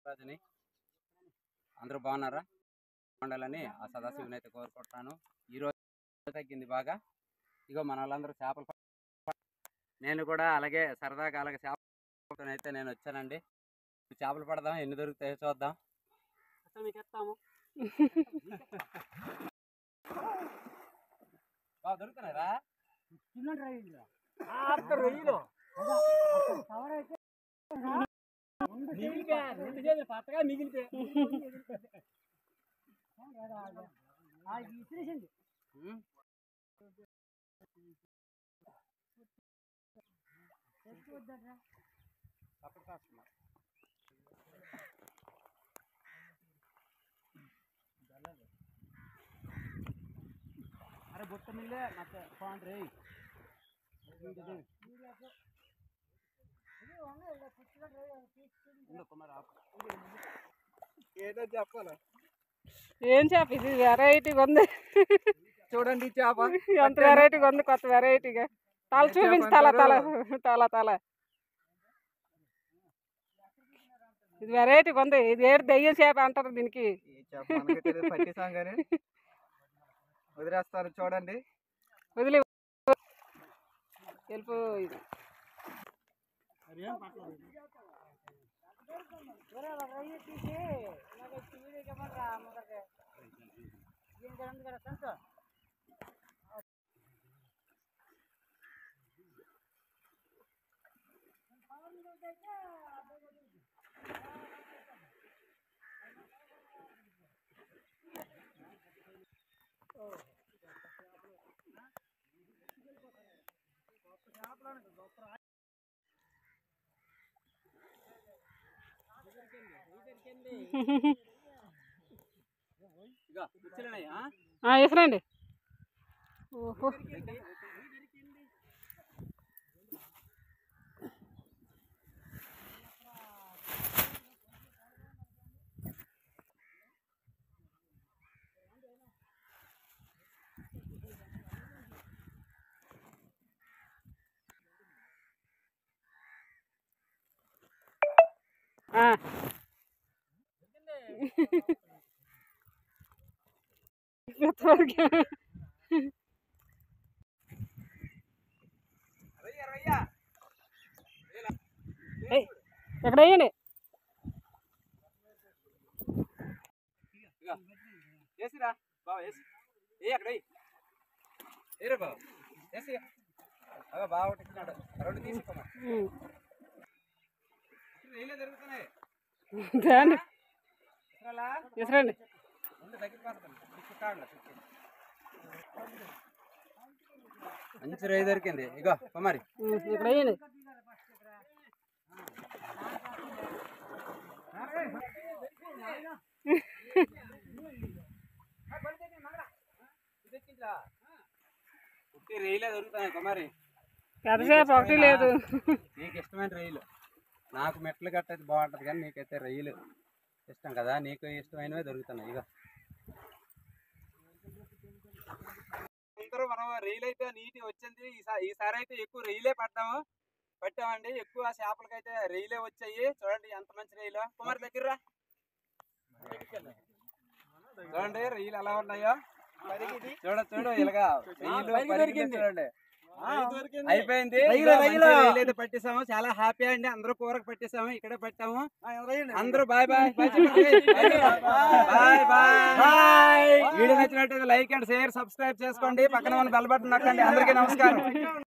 రాజుని. అందరూ బాగున్నారా? ఉండాలని ఆ సదాశివుని అయితే కోరుకుంటున్నాను. ఈరోజు తగ్గింది బాగా. ఇగో మన వాళ్ళందరూ చేపలు నేను కూడా అలాగే సరదాగా అలాగే చేపలు అయితే నేను వచ్చానండి. చేపలు పడదాం, ఎన్ని దొరుకుతాయో చూద్దాం. అసలు మీకు ఎత్తాము దొరుకుతున్నారా? పచ్చగా మిగిలితే अरे बुट मिल गया मत पांच रे ఏదో చెప్పాలా? ఏం చేప ఇది? వెరైటీగా ఉంది చూడండి చేప ఎంత వెరైటీగా ఉంది, కొత్త వెరైటీగా. తల చూపించి తల తల తల తల ఇది వెరైటీగా ఉంది. ఇది ఏడు దెయ్యం చేప అంటారు దీనికి. పట్టిస్తాం కానీ వదిలేస్తారు. చూడండి వదిలి వెళ్ళిపో. ఇది వేసరండి. ఓహో ఎక్కడ వేయండి. వేసిరా బాబా, వేసి ఏ అక్కడ ఏరే బాబా, వేసి అలా బాగా పట్టించినాడు. రెండు తీసుకోమా జరుగుతున్నాయి. విసరండి. మంచి రై దొరికింది. ఇగో కుమారి ఇక్కడ వేయండి. రైలే దొరుకుతాయి కుమారి. పెద్దసేపు ఒకటి లేదు. నీకు ఇష్టమైన రైలు. నాకు మెట్లు కట్టేది బాగుంటుంది కానీ నీకైతే రైలు ఇష్టం కదా, నీకు ఇష్టమైనవే దొరుకుతున్నాయి. ఇక అందరూ మనం రైలు అయితే నీటి వచ్చింది. ఈసారి అయితే ఎక్కువ రైలే పట్టామండి. ఎక్కువ చేపలకైతే రైలే వచ్చాయి. చూడండి ఎంత మంచి రైలు. కుమారి దగ్గర చూడండి రైలు ఎలా ఉన్నాయో. చూడు ఇలాగా రైలు చూడండి. అయిపోయింది. రైలు పట్టేసాము. చాలా హ్యాపీ అండి. అందరూ కూరకు పట్టేసాము. ఇక్కడే పట్టాము. అందరూ bye bye bye bye. Video నచ్చినట్టు లైక్ అండ్ షేర్ సబ్స్క్రైబ్ చేసుకోండి. పక్కన ఉన్న బెల్ బటన్ నొక్కండి. అందరికీ నమస్కారం.